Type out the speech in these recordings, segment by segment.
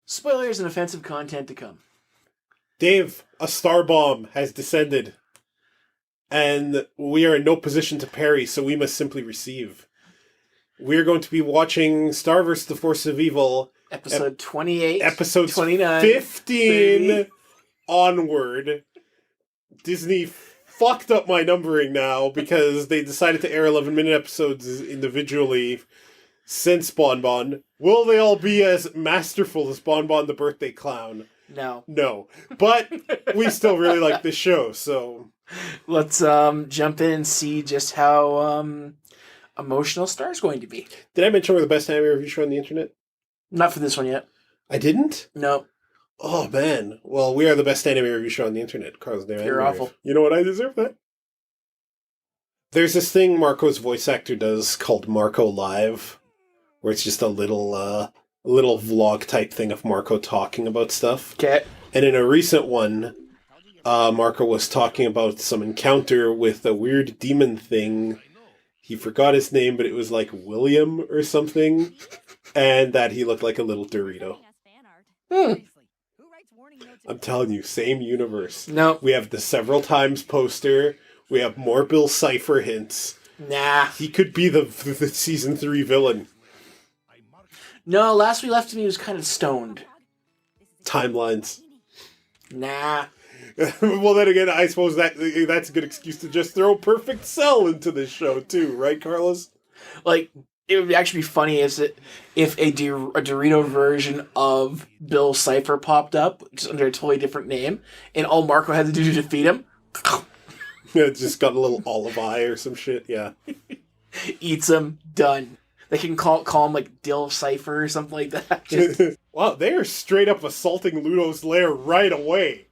Spoilers and offensive content to come. Dave, a star bomb has descended, and we are in no position to parry, so we must simply receive. We're going to be watching Star vs. the Force of Evil. Episode 28. Episode 29. 15 30. onward. Disney fucked up my numbering now because they decided to air 11-minute episodes individually since Bon Bon. Will they all be as masterful as Bon Bon the Birthday Clown? No. But we still really like this show, so... Let's jump in and see just how emotional Star's going to be. Did I mention we're the best anime review show on the internet? Not for this one yet. I didn't? No. Oh, man. Well, we are the best anime review show on the internet. Carl's name. You're awful. You know what? I deserve that. There's this thing Marco's voice actor does called Marco Live, where it's just a little vlog type thing of Marco talking about stuff. Okay. And in a recent one, Marco was talking about some encounter with a weird demon thing. He forgot his name, but it was like William or something. And that he looked like a little Dorito. I'm telling you, same universe. No. We have the several times poster. We have more Bill Cipher hints. Nah. He could be the season 3 villain. No, last we left him, he was kind of stoned. Timelines. Nah. Well, then again, I suppose that's a good excuse to just throw Perfect Cell into this show, too. Right, Carlos? Like, it would actually be funny if a Dorito version of Bill Cipher popped up, just under a totally different name, and all Marco had to do to defeat him... Yeah, just got a little olive eye or some shit, yeah. Eats him, done. They can call him like Dill Cipher or something like that. Just... Wow, they are straight up assaulting Ludo's lair right away.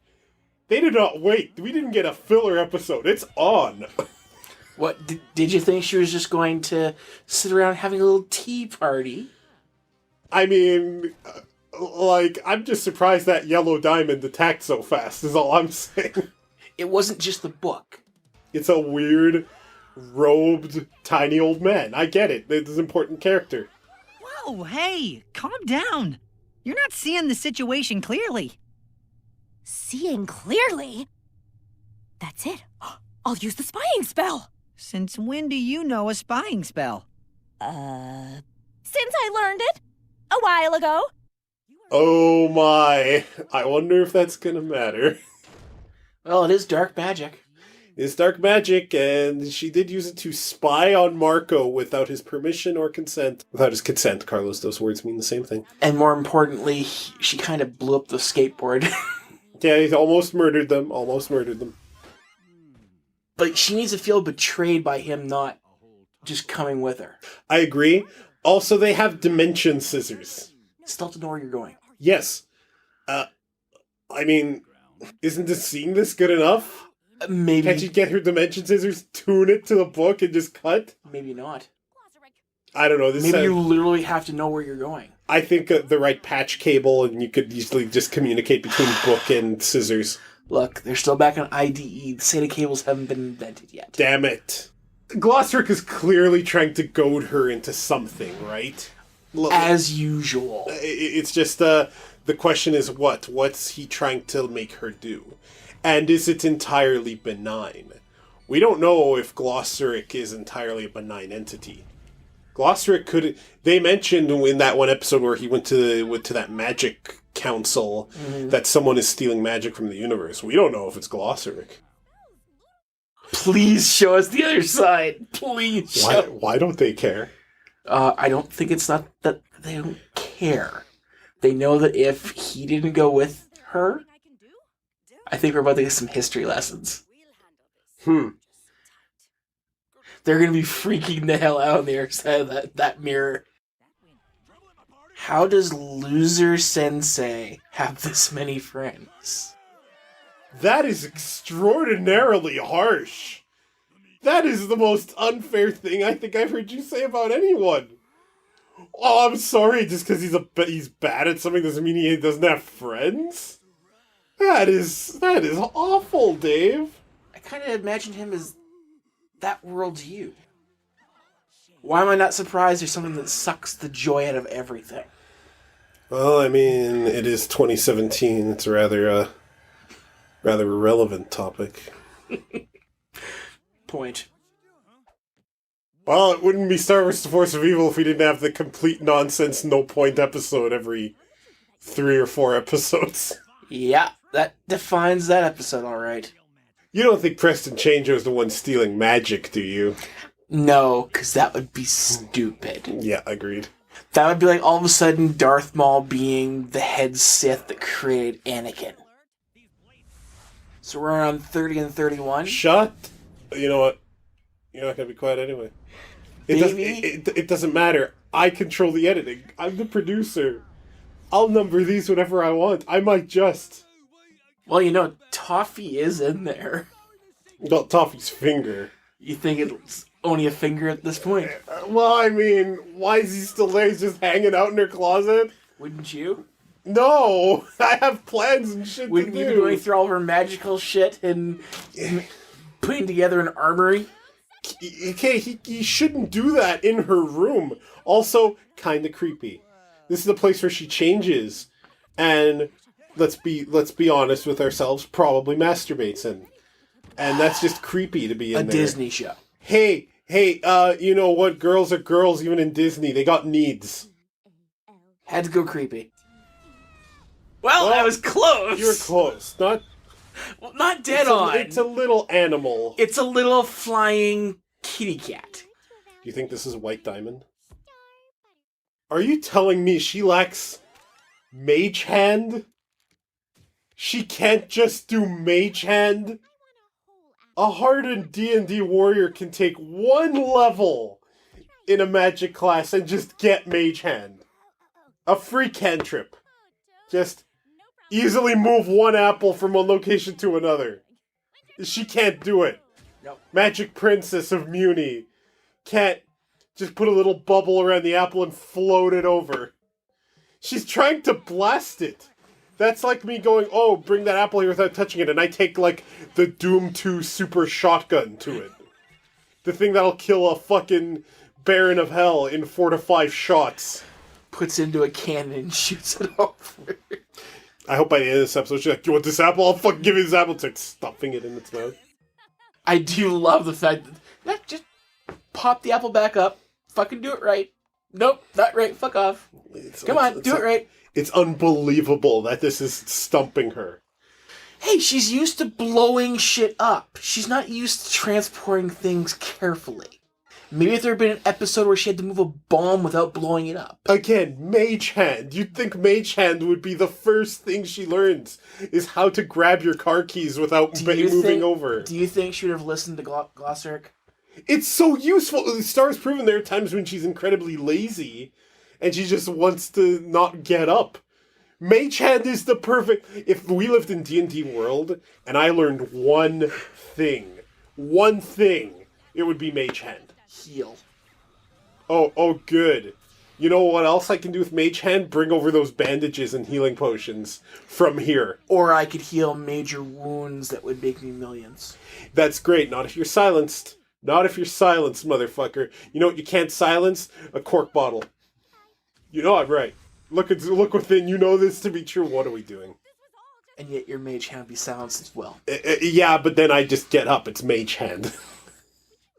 They did not wait. We didn't get a filler episode. It's on. What, did you think she was just going to sit around having a little tea party? I mean, I'm just surprised that Yellow Diamond attacked so fast, is all I'm saying. It wasn't just the book. It's a weird, robed, tiny old man. I get it. It's an important character. Whoa, hey, calm down. You're not seeing the situation clearly. Seeing clearly? That's it. I'll use the spying spell. Since when do you know a spying spell? Since I learned it a while ago. Oh my. I wonder if that's gonna matter. Well, it is dark magic. It's dark magic, and she did use it to spy on Marco without his permission or consent. Without his consent, Carlos, those words mean the same thing. And more importantly, she kind of blew up the skateboard. Yeah, he almost murdered them. But she needs to feel betrayed by him not just coming with her. I agree. Also, they have dimension scissors. Still have to know where you're going. Yes. I mean, isn't seeing this good enough? Maybe. Can't you get her dimension scissors, tune it to the book, and just cut? Maybe not. I don't know. Maybe you literally have to know where you're going. I think the right patch cable, and you could easily just communicate between book and scissors. Look, they're still back on IDE. The SATA cables haven't been invented yet. Damn it. Glossric is clearly trying to goad her into something, right? As usual. It's just, the question is what? What's he trying to make her do? And is it entirely benign? We don't know if Glossric is entirely a benign entity. Glossric could... They mentioned in that one episode where he went to that magic council that someone is stealing magic from the universe. We don't know if it's Glossric. Please show us the other side. Please show. Why don't they care? I don't think it's not that they don't care. They know that if he didn't go with her, I think we're about to get some history lessons. They're going to be freaking the hell out on the other side of that mirror. How does Loser Sensei have this many friends? That is extraordinarily harsh. That is the most unfair thing I think I've heard you say about anyone. Oh, I'm sorry, just because he's bad at something doesn't mean he doesn't have friends? That is awful, Dave. I kind of imagined him as that world's you. Why am I not surprised there's something that sucks the joy out of everything? Well, I mean, it is 2017. It's a rather irrelevant topic. Point. Well, it wouldn't be Star Wars: The Force of Evil if we didn't have the complete nonsense, no-point episode every 3 or 4 episodes. Yeah, that defines that episode, all right. You don't think Preston Changeo's the one stealing magic, do you? No, because that would be stupid. Yeah, agreed. That would be like all of a sudden Darth Maul being the head Sith that created Anakin. So we're around 30 and 31. Shut. You know what? You're not going to be quiet anyway. It doesn't matter. I control the editing. I'm the producer. I'll number these whenever I want. I might just. Well, you know, Toffee is in there. Got Toffee's finger. You think it's only a finger at this point? Well, I mean, why is he still there? He's just hanging out in her closet? Wouldn't you? No! I have plans and shit Wouldn't to you do. be going through all of her magical shit and putting together an armory? Okay, he shouldn't do that in her room. Also, kinda creepy. This is the place where she changes, and let's be honest with ourselves, probably masturbates in. And that's just creepy to be in A there. Disney show. Hey, you know what? Girls are girls even in Disney. They got needs. Had to go creepy. Well, I was close. You were close. Not dead on. It's a little animal. It's a little flying kitty cat. Do you think this is White Diamond? Are you telling me she lacks Mage Hand? She can't just do Mage Hand? A hardened D&D warrior can take one level in a magic class and just get Mage Hand. A free cantrip. Just easily move one apple from one location to another. She can't do it. Nope. Magic Princess of Muni can't just put a little bubble around the apple and float it over. She's trying to blast it. That's like me going, oh, bring that apple here without touching it, and I take, like, the Doom 2 super shotgun to it. The thing that'll kill a fucking Baron of Hell in 4 to 5 shots. Puts into a cannon and shoots it over. I hope by the end of this episode she's like, you want this apple? I'll fucking give you this apple. It's like stuffing it in its mouth. I do love the fact that just pop the apple back up. Fucking do it right. Nope, not right. Fuck off. Come on, do it right. It's unbelievable that this is stumping her. Hey, she's used to blowing shit up. She's not used to transporting things carefully. Maybe if there had been an episode where she had to move a bomb without blowing it up. Again, Mage Hand. You'd think Mage Hand would be the first thing she learns, is how to grab your car keys without moving over. Do you think she would have listened to Glossaric? It's so useful. The Star's proven there are times when she's incredibly lazy, and she just wants to not get up. Mage Hand is the perfect... If we lived in D&D world, and I learned one thing, it would be Mage Hand. Heal. Oh, good. You know what else I can do with Mage Hand? Bring over those bandages and healing potions from here. Or I could heal major wounds that would make me millions. That's great. Not if you're silenced. Not if you're silenced, motherfucker. You know what you can't silence? A cork bottle. You know I'm right. Look within. You know this to be true. What are we doing? And yet your mage hand be silenced as well. Yeah, but then I just get up. It's Mage Hand.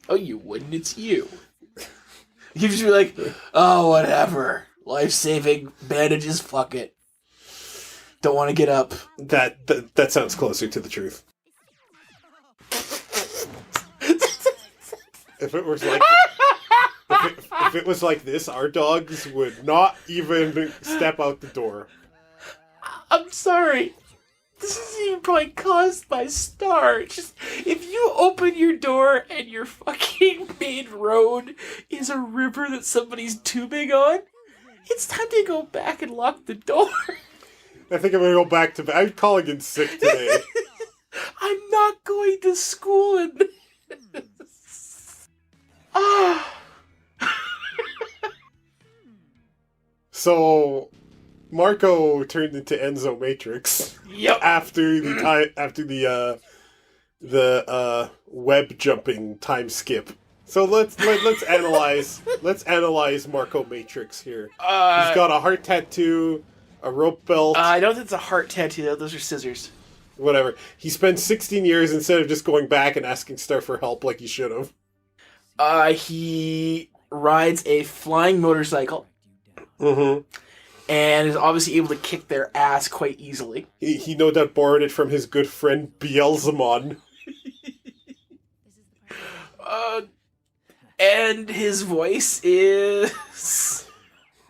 Oh, you wouldn't. It's you. You'd just be like, oh, whatever. Life-saving bandages, fuck it. Don't want to get up. That sounds closer to the truth. If it was like... If it was like this, our dogs would not even step out the door. I'm sorry. This isn't even probably caused by Star. It's just, if you open your door and your fucking main road is a river that somebody's tubing on, it's time to go back and lock the door. I think I'm gonna go back to bed. I'm calling in sick today. I'm not going to school in this. Ah. So, Marco turned into Enzo Matrix. Yep. After the web jumping time skip. So let's analyze Marco Matrix here. He's got a heart tattoo, a rope belt, I don't think it's a heart tattoo, though. Those are scissors. whatever. He spent 16 years instead of just going back and asking Star for help like he should have. He rides a flying motorcycle. Mm-hmm. And is obviously able to kick their ass quite easily. He no doubt borrowed it from his good friend Beelzemon. And his voice is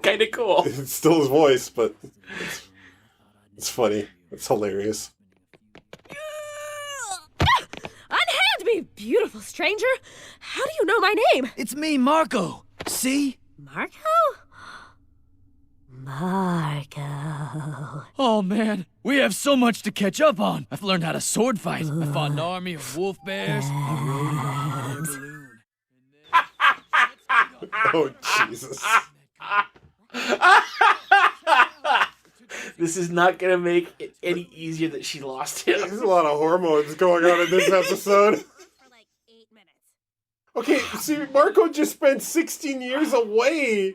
kind of cool. It's still his voice, but it's funny. It's hilarious. Unhand me, beautiful stranger. How do you know my name? It's me, Marco. See? Marco? Marco. Oh, man. We have so much to catch up on. I've learned how to sword fight. I fought an army of wolf bears. I rode in a hot air balloon. Oh, Jesus. This is not going to make it any easier that she lost him. There's a lot of hormones going on in this episode. Okay, see, Marco just spent 16 years away.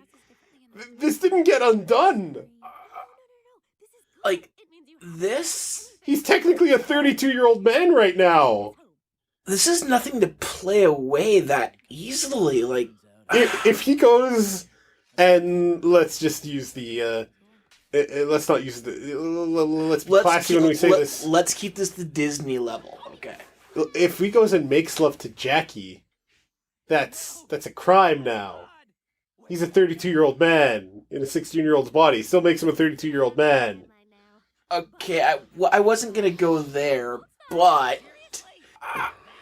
This didn't get undone. Like, this... He's technically a 32-year-old man right now. This is nothing to play away that easily. Like, If he goes and let's just use the... let's not use the... Let's be classy when we say this. Let's keep this the Disney level, okay? If he goes and makes love to Jackie, that's a crime now. He's a 32-year-old man in a 16-year-old's body. Still makes him a 32-year-old man. Okay, I wasn't going to go there, but...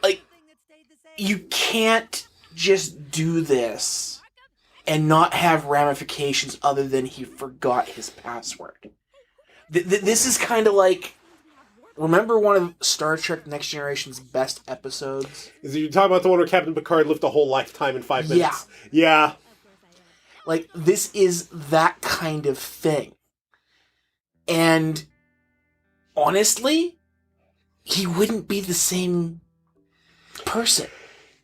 like, you can't just do this and not have ramifications other than he forgot his password. This is kind of like... Remember one of Star Trek Next Generation's best episodes? Is you talking about the one where Captain Picard lived a whole lifetime in 5 minutes? Yeah. Like, this is that kind of thing. And, honestly, he wouldn't be the same person.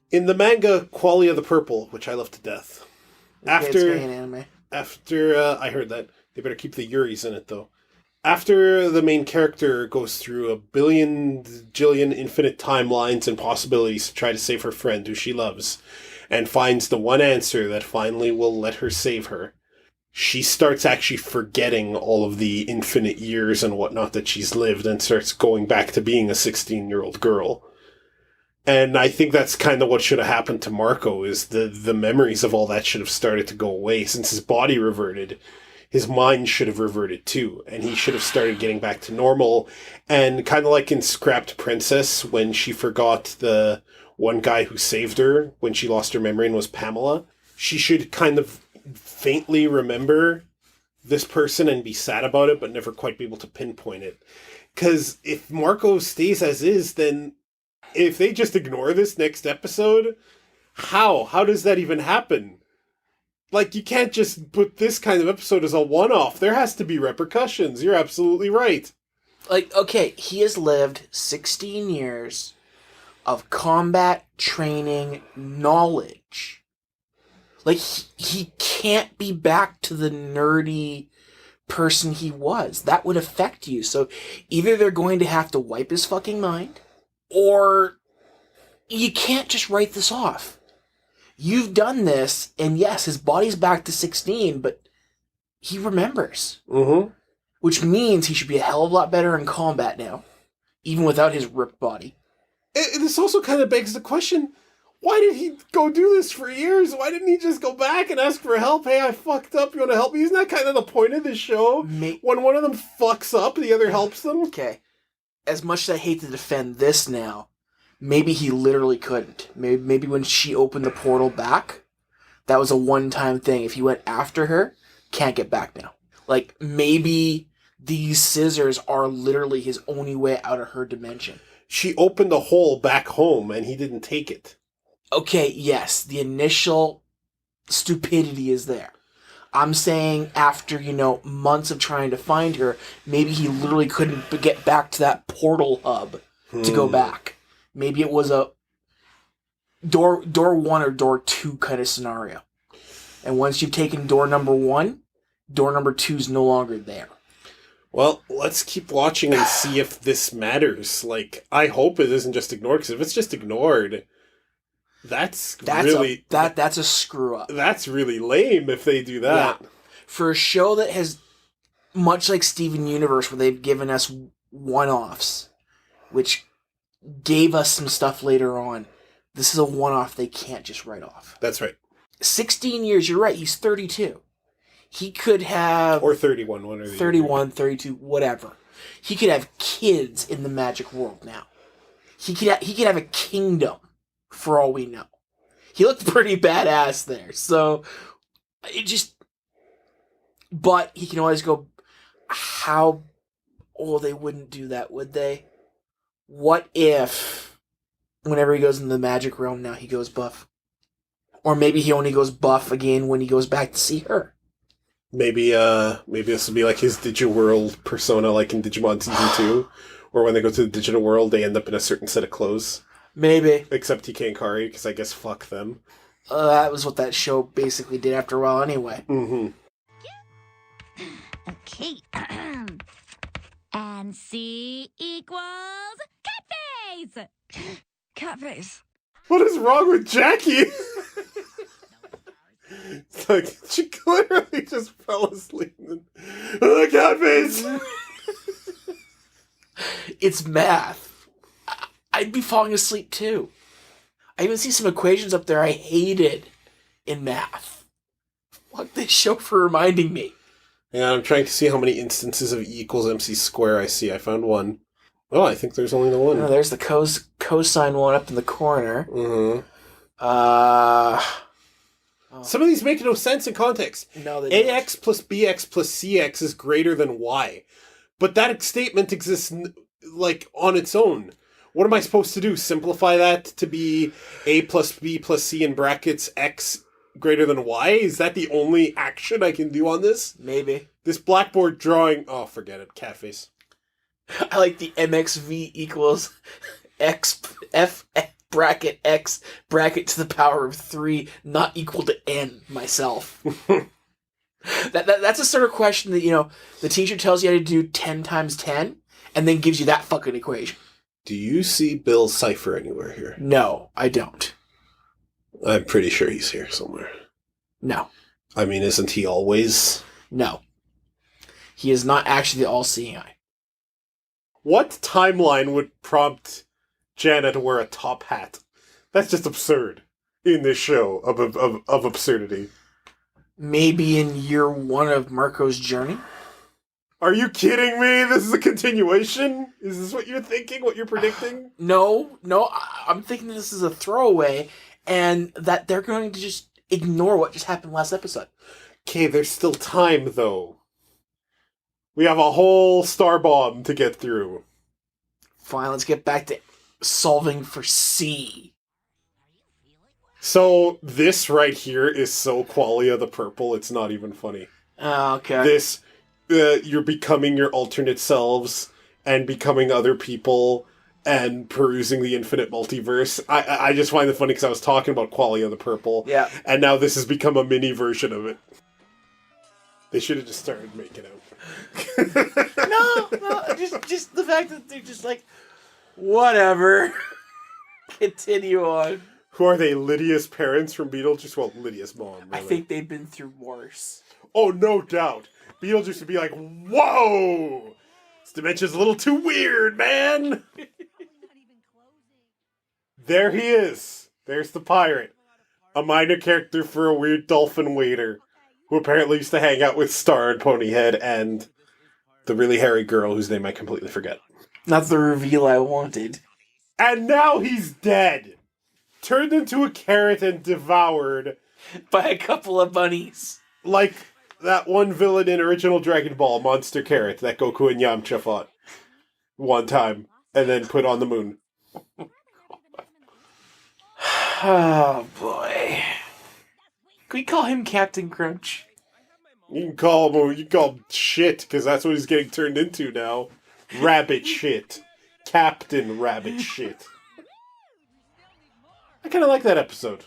In the manga Qualia the Purple, which I love to death, Okay, it's an anime. I heard that. They better keep the Yuris in it, though. After the main character goes through a billion, jillion infinite timelines and possibilities to try to save her friend who she loves, and finds the one answer that finally will let her save her, she starts actually forgetting all of the infinite years and whatnot that she's lived and starts going back to being a 16-year-old girl. And I think that's kind of what should have happened to Marco, is the memories of all that should have started to go away. Since his body reverted, his mind should have reverted too, and he should have started getting back to normal. And kind of like in Scrapped Princess, when she forgot the one guy who saved her when she lost her memory and was Pamela, she should kind of faintly remember this person and be sad about it, but never quite be able to pinpoint it. Because if Marco stays as is, then if they just ignore this next episode, how does that even happen? Like, you can't just put this kind of episode as a one-off. There has to be repercussions. You're absolutely right. Like, okay, he has lived 16 years of combat training knowledge. Like, he can't be back to the nerdy person he was. That would affect you. So either they're going to have to wipe his fucking mind, or you can't just write this off. You've done this, and yes, his body's back to 16, but he remembers. Mm-hmm. Which means he should be a hell of a lot better in combat now, even without his ripped body. This also kind of begs the question, why did he go do this for years? Why didn't he just go back and ask for help? Hey, I fucked up, you want to help me? Isn't that kind of the point of this show? When one of them fucks up, the other helps them? Okay. As much as I hate to defend this now, maybe he literally couldn't. Maybe when she opened the portal back, that was a one-time thing. If he went after her, can't get back now. Like, maybe these scissors are literally his only way out of her dimension. She opened a hole back home, and he didn't take it. Okay, yes, the initial stupidity is there. I'm saying after, months of trying to find her, maybe he literally couldn't get back to that portal hub to go back. Maybe it was a door 1 or door 2 kind of scenario. And once you've taken door number 1, door number 2 is no longer there. Well, let's keep watching and see if this matters. Like, I hope it isn't just ignored, because if it's just ignored, that's really... That's a screw up. That's really lame if they do that. Yeah. For a show that has, much like Steven Universe, where they've given us one-offs, which gave us some stuff later on, this is a one-off they can't just write off. That's right. 16 years, you're right, he's 32. He could have... Or 31, one or the 31, 32, whatever. He could have kids in the magic world now. He could have a kingdom, for all we know. He looked pretty badass there, so it just... But he can always go... How... Oh, they wouldn't do that, would they? What if, whenever he goes into the magic realm now, he goes buff? Or maybe he only goes buff again when he goes back to see her. Maybe this will be like his Digiworld persona, like in Digimon Season 2, where when they go to the digital world, they end up in a certain set of clothes. Maybe. Except TK and Kari, because I guess fuck them. That was what that show basically did after a while anyway. Mm-hmm. Okay. And C equals cat face! Cat face. What is wrong with Jackie? It's like, she clearly just fell asleep. Oh, cat face! It's math. I'd be falling asleep too. I even see some equations up there I hated in math. Fuck this show for reminding me. Yeah, I'm trying to see how many instances of E equals MC square I see. I found one. Oh, I think there's only the one. Oh, there's the cosine one up in the corner. Mm-hmm. Some of these make no sense in context. No, they don't. AX plus BX plus CX is greater than Y. But that statement exists, like, on its own. What am I supposed to do? Simplify that to be A plus B plus C in brackets X greater than Y? Is that the only action I can do on this? Maybe. This blackboard drawing... Oh, forget it. Cat face. I like the MXV equals X F bracket X bracket to the power of 3 not equal to N myself. That's a sort of question that, you know, the teacher tells you how to do 10 times 10 and then gives you that fucking equation. Do you see Bill's cipher anywhere here? No, I don't. I'm pretty sure he's here somewhere. No. I mean, isn't he always? No. He is not actually the all-seeing eye. What timeline would prompt Jana to wear a top hat? That's just absurd in this show of absurdity. Maybe in year 1 of Marco's journey? Are you kidding me? This is a continuation? Is this what you're thinking? What you're predicting? No, I'm thinking this is a throwaway and that they're going to just ignore what just happened last episode. Okay, there's still time, though. We have a whole star bomb to get through. Fine, let's get back to solving for C. So, this right here is so Qualia the Purple, it's not even funny. Okay. This, you're becoming your alternate selves, and becoming other people, and perusing the infinite multiverse. I just find it funny because I was talking about Qualia the Purple, Yeah. and now this has become a mini version of it. They should have just started making out. No, just the fact that they're just like, whatever. Continue on. Who are they, Lydia's parents from Beetlejuice? Well, Lydia's mom, really. I think they've been through worse. Oh, no doubt. Beetlejuice would be like, whoa! This dimension's a little too weird, man! There he is. There's the pirate. A minor character for a weird dolphin waiter, who apparently used to hang out with Star and Ponyhead and the really hairy girl whose name I completely forget. Not the reveal I wanted. And now he's dead! Turned into a carrot and devoured. By a couple of bunnies. Like that one villain in original Dragon Ball, Monster Carrot, that Goku and Yamcha fought one time, and then put on the moon. Oh, boy. Can we call him Captain Crunch? You can call him shit, because that's what he's getting turned into now. Rabbit shit. Captain Rabbit shit. I kind of like that episode.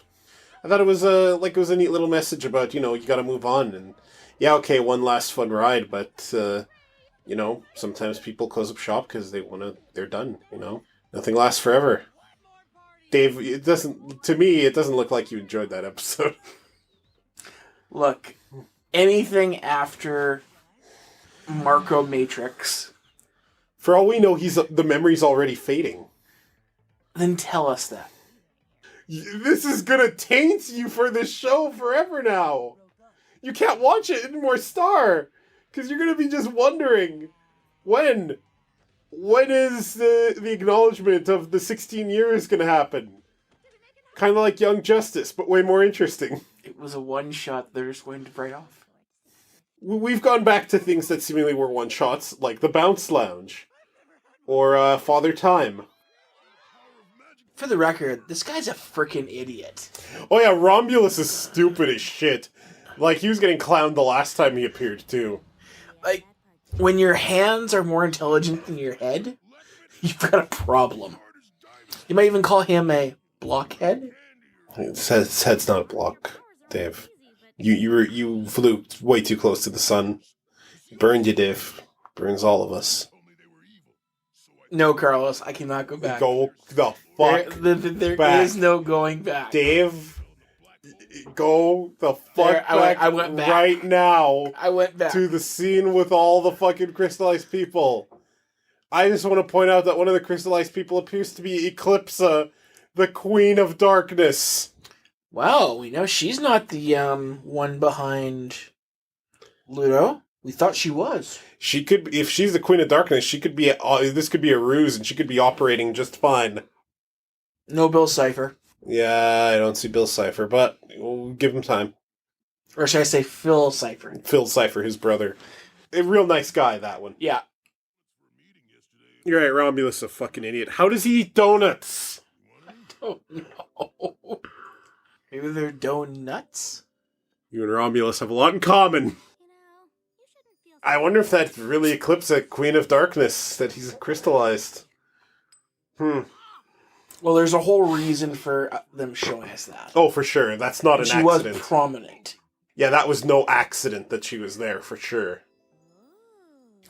I thought it was a neat little message about, you gotta move on, and yeah, okay, one last fun ride, but you know, sometimes people close up shop because they're done, you know? Nothing lasts forever. Dave, to me, it doesn't look like you enjoyed that episode. Look, anything after Marco Matrix, For all we know, the memory's already fading. then tell us that. This is gonna taint you for this show forever now. You can't watch it anymore, Star, because you're gonna be just wondering when is the acknowledgement of the 16 years gonna happen? Kind of like Young Justice, but way more interesting. It was a one-shot they're just going to write off. We've gone back to things that seemingly were one-shots, like the Bounce Lounge, or Father Time. For the record, this guy's a freaking idiot. Oh yeah, Romulus is stupid as shit. Like, he was getting clowned the last time he appeared, too. Like, when your hands are more intelligent than your head, you've got a problem. You might even call him a blockhead. His head's not a block, Dave. You flew way too close to the sun. Burned you, Dave. Burns all of us. No, Carlos, I cannot go back. Go the fuck There back. is no going back. Dave, go the fuck I went back right now I went back. to the scene with all the fucking crystallized people. I just want to point out that one of the crystallized people appears to be Eclipsa, the Queen of Darkness. Well, we know she's not the one behind Ludo. We thought she was. She could, if she's the Queen of Darkness, she could be. This could be a ruse, and she could be operating just fine. No Bill Cipher. Yeah, I don't see Bill Cipher, but we'll give him time. Or should I say Phil Cipher? Phil Cipher, his brother. A real nice guy, that one. Yeah. You're right, Romulus is a fucking idiot. How does he eat donuts? I don't know. Maybe they're donuts? You and Romulus have a lot in common. I wonder if that really eclipses Queen of Darkness, that he's crystallized. Well, there's a whole reason for them showing us that. Oh, for sure. That's not an She accident. was prominent. Yeah, that was no accident that she was there, for sure.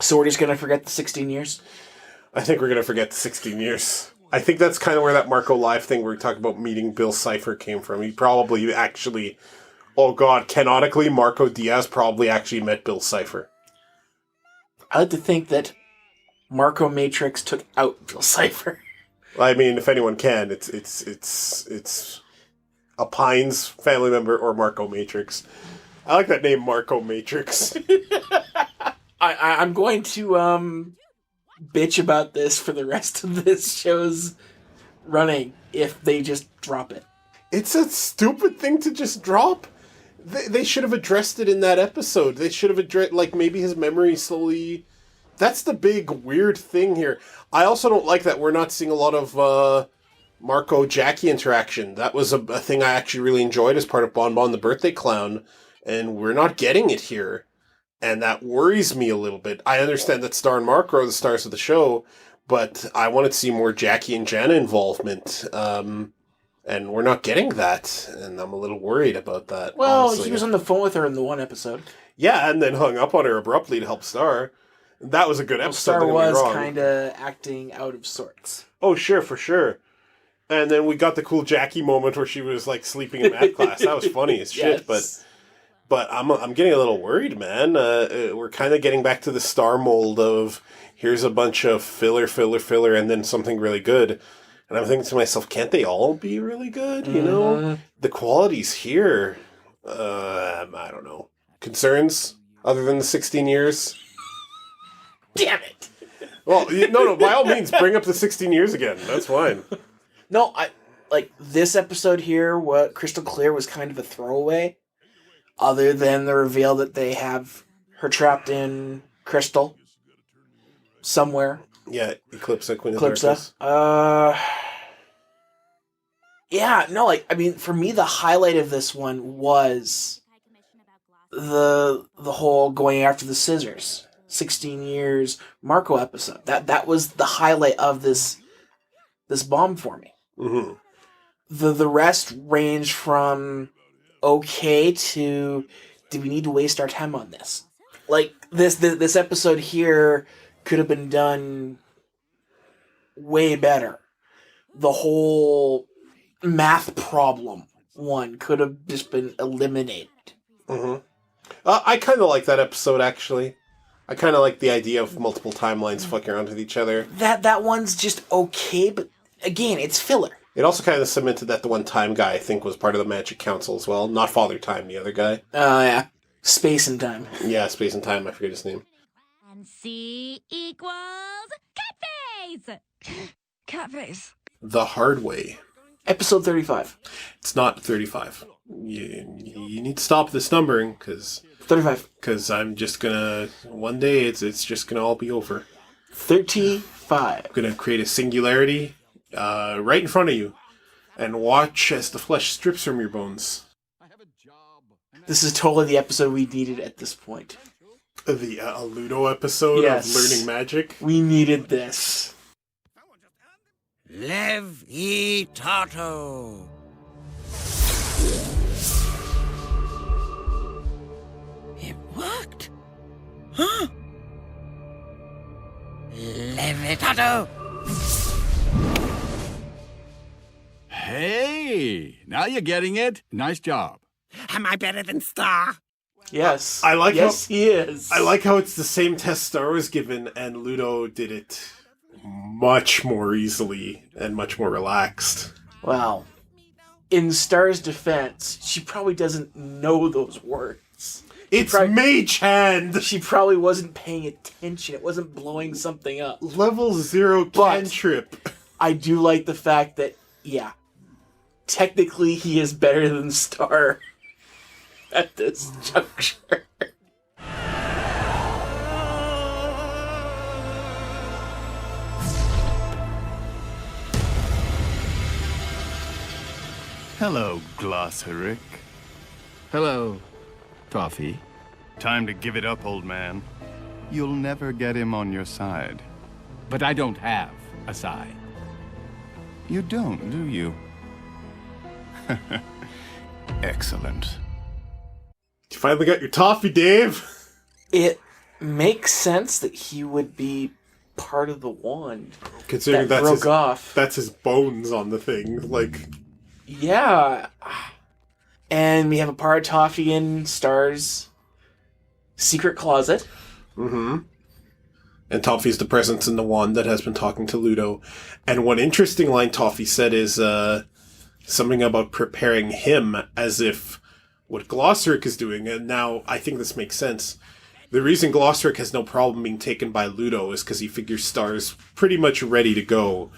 So we're just going to forget the 16 years? I think we're going to forget the 16 years. I think that's kind of where that Marco Live thing where we talk about meeting Bill Cipher came from. He probably actually... Oh god, canonically, Marco Diaz probably actually met Bill Cipher. I like to think that Marco Matrix took out Bill Cipher. I mean, if anyone can, it's a Pines family member or Marco Matrix. I like that name, Marco Matrix. I'm going to bitch about this for the rest of this show's running if they just drop it. It's a stupid thing to just drop. They should have addressed it in that episode. They should have addressed, like, maybe his memory slowly... That's the big weird thing here. I also don't like that we're not seeing a lot of Marco-Jackie interaction. That was a thing I actually really enjoyed as part of Bon Bon the Birthday Clown, and we're not getting it here. And that worries me a little bit. I understand that Star and Marco are the stars of the show, but I wanted to see more Jackie and Jana involvement. And we're not getting that, and I'm a little worried about that. Well, honestly. he was on the phone with her in the one episode. Yeah, and then hung up on her abruptly to help Star. That was a good episode. Star don't get me was wrong. kind of acting out of sorts. Oh, sure, for sure. And then we got the cool Jackie moment where she was like sleeping in math class. That was funny as shit. Yes. But I'm getting a little worried, man. We're kind of getting back to the Star mold of here's a bunch of filler, and then something really good. And I'm thinking to myself, can't they all be really good? You know, the quality's here. I don't know. Concerns other than the 16 years. Damn it! Well, no. By all means, bring up the 16 years again. That's fine. No, I like this episode here. What Crystal Clear was kind of a throwaway, other than the reveal that they have her trapped in Crystal somewhere. Yeah, Eclipsa, Queen of Eclipsa. Darkness. Yeah, no, like, I mean, for me, the highlight of this one was the whole going after the scissors. 16 years Marco episode. That was the highlight of this bomb for me. Mm-hmm. The rest ranged from okay to do we need to waste our time on this? Like, this episode here could have been done way better. The whole math problem one could have just been eliminated. Mm-hmm. I kind of like that episode, actually. I kind of like the idea of multiple timelines fucking around with each other. That one's just okay, but again, it's filler. It also kind of cemented that the one time guy, I think, was part of the Magic Council as well. Not Father Time, the other guy. Oh, yeah. Space and Time. Yeah, Space and Time, I forget his name. And C equals cat face. Cat face. The Hard Way. Episode 35. It's not 35. You need to stop this numbering, because 35. I'm just gonna... One day, it's just gonna all be over. 35. I'm gonna create a singularity right in front of you, and watch as the flesh strips from your bones. This is totally the episode we needed at this point. The Ludo episode Yes. of Learning Magic. We needed this. Levitato. It worked. Huh? Levitato. Hey, now you're getting it. Nice job. Am I better than Star? Yes. I like yes, how- he is. I like how it's the same test Star was given, and Ludo did it much more easily and much more relaxed. Well, in Star's defense, she probably doesn't know those words. It's probably- Mage Hand! She probably wasn't paying attention. It wasn't blowing something up. Level 0 But- cantrip. I do like the fact that, yeah, technically he is better than Star at this juncture. Hello, Glossaric. Hello, Toffee. Time to give it up, old man. You'll never get him on your side. But I don't have a side. You don't, do you? Excellent. You finally got your toffee, Dave! It makes sense that he would be part of the wand Considering that broke off. that's his bones on the thing. Like, Yeah. And we have a part of Toffee in Star's secret closet. mm-hmm. And Toffee's the presence in the wand that has been talking to Ludo. And one interesting line Toffee said is something about preparing him as if what Glossaric is doing, and now I think this makes sense. The reason Glossaric has no problem being taken by Ludo is because he figures Star's pretty much ready to go.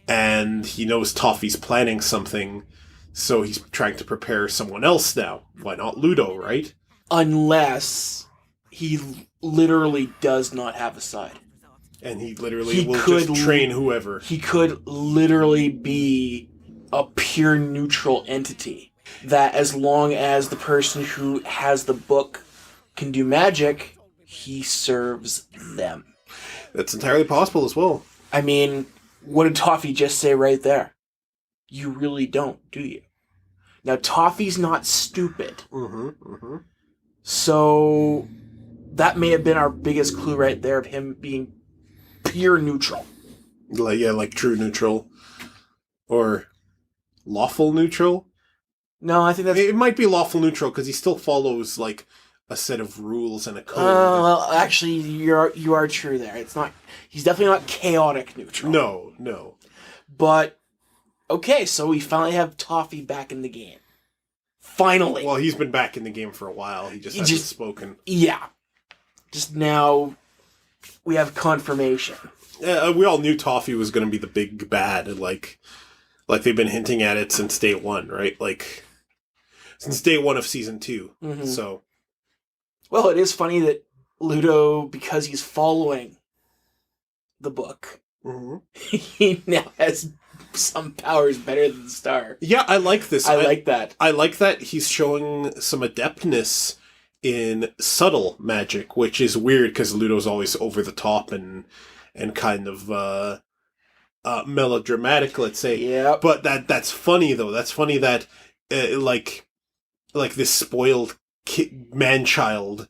And he knows Toffee's planning something, so he's trying to prepare someone else now. Why not Ludo, right? Unless he literally does not have a side. And he literally He will could just train whoever. He could literally be a pure neutral entity. That as long as the person who has the book can do magic, he serves them. That's entirely possible as well. I mean, what did Toffee just say right there? You really don't, do you? Now, Toffee's not stupid. Mm-hmm, mm-hmm. So that may have been our biggest clue right there of him being pure neutral. Like true neutral. Or lawful neutral? No, I think that's... It might be lawful neutral because he still follows, like, a set of rules and a code. well, actually, you are true there. It's not... He's definitely not chaotic neutral. No. But, okay, so we finally have Toffee back in the game. Finally. Well, he's been back in the game for a while. He just hasn't spoken. Yeah. Just now, we have confirmation. We all knew Toffee was going to be the big bad. Like they've been hinting at it since day one, right? Like, since day one of season 2. Mhm. So... Well, it is funny that Ludo, because he's following the book, Mm-hmm. he now has some powers better than Star. Yeah, I like this. I like that. I like that he's showing some adeptness in subtle magic, which is weird because Ludo's always over the top and kind of melodramatic, let's say. Yeah. But that's funny though. That's funny that like this spoiled man-child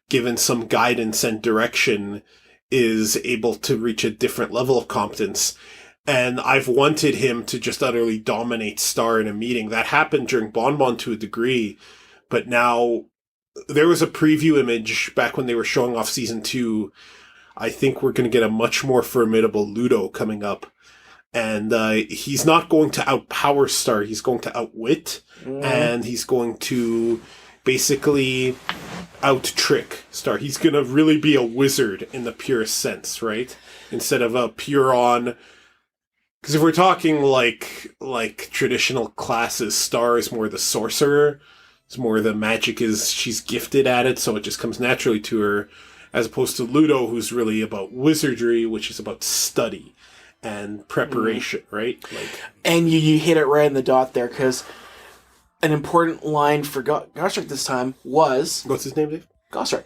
given some guidance and direction, is able to reach a different level of competence. And I've wanted him to just utterly dominate Star in a meeting. That happened during Bonbon to a degree, but now there was a preview image back when they were showing off season 2. I think we're going to get a much more formidable Ludo coming up. And he's not going to outpower Star. He's going to outwit. And he's going to basically out-trick Star. He's going to really be a wizard in the purest sense, right? Instead of a pure-on... Because if we're talking like traditional classes, Star is more the sorcerer. It's more the magic is... She's gifted at it, so it just comes naturally to her. As opposed to Ludo, who's really about wizardry, which is about study and preparation, right? And you hit it right in the dot there, because an important line for Gosrick this time was... What's his name, Dave? Gosrick.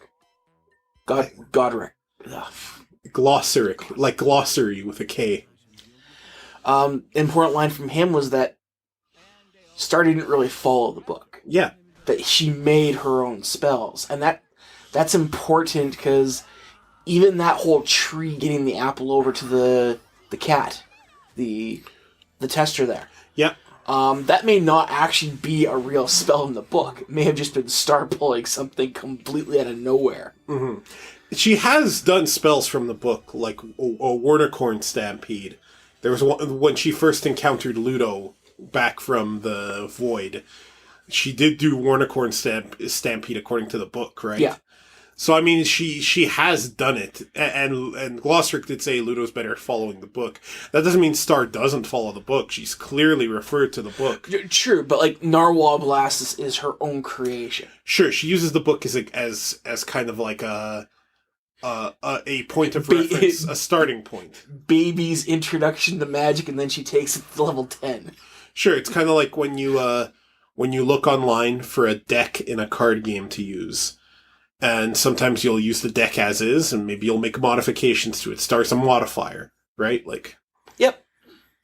Godric. Ugh. Glossaric, like glossary with a K. Important line from him was that Star didn't really follow the book. Yeah. That she made her own spells. And that's important, because even that whole tree getting the apple over to the cat, the tester there. Yeah. That may not actually be a real spell in the book. It may have just been Star pulling something completely out of nowhere. Mm-hmm. She has done spells from the book, like a Warnicorn Stampede. There was one when she first encountered Ludo back from the Void. She did do Warnicorn Stampede according to the book, right? Yeah. So, I mean, she has done it. And Glossric did say Ludo's better at following the book. That doesn't mean Star doesn't follow the book. She's clearly referred to the book. True, but like Narwhal Blast is her own creation. Sure, she uses the book as kind of like a point of reference, a starting point. Baby's introduction to magic, and then she takes it to level 10. Sure, it's kind of like when you look online for a deck in a card game to use. And sometimes you'll use the deck as is, and maybe you'll make modifications to it. Star's a modifier, right? Like, yep.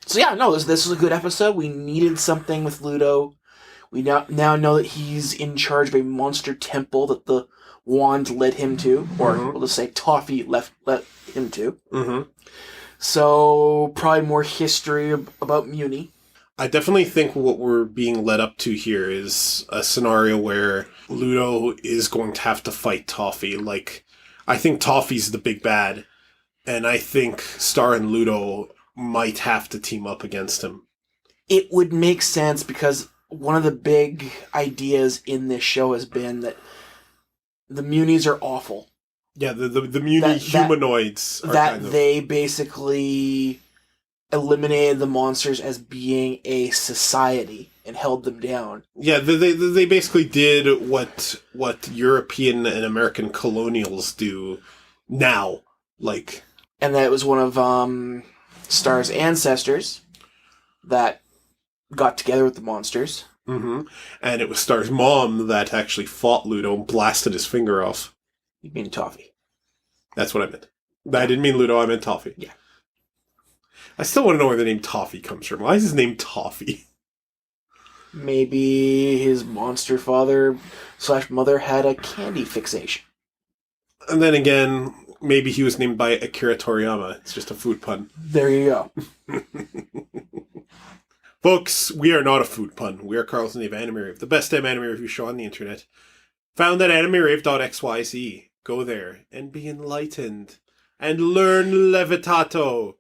So yeah, no, this was a good episode. We needed something with Ludo. We now know that he's in charge of a monster temple that the wand led him to, or we'll just say Toffee let him to. Mm-hmm. So probably more history about Muni. I definitely think what we're being led up to here is a scenario where Ludo is going to have to fight Toffee. Like, I think Toffee's the big bad, and I think Star and Ludo might have to team up against him. It would make sense, because one of the big ideas in this show has been that the Munis are awful. Yeah, the Muni humanoids are that kind of... they basically eliminated the monsters as being a society and held them down. Yeah, they basically did what European and American colonials do now, like. And that it was one of Star's ancestors that got together with the monsters. Mm-hmm. And it was Star's mom that actually fought Ludo and blasted his finger off. You mean Toffee? That's what I meant. I didn't mean Ludo, I meant Toffee. Yeah. I still want to know where the name Toffee comes from. Why is his name Toffee? Maybe his monster father / mother had a candy fixation. And then again, maybe he was named by Akira Toriyama. It's just a food pun. There you go. Folks, we are not a food pun. We are Carl's and Dave Anime Rave, the best damn anime review show on the internet. Found at animerave.xyz. Go there and be enlightened. And learn Levitato.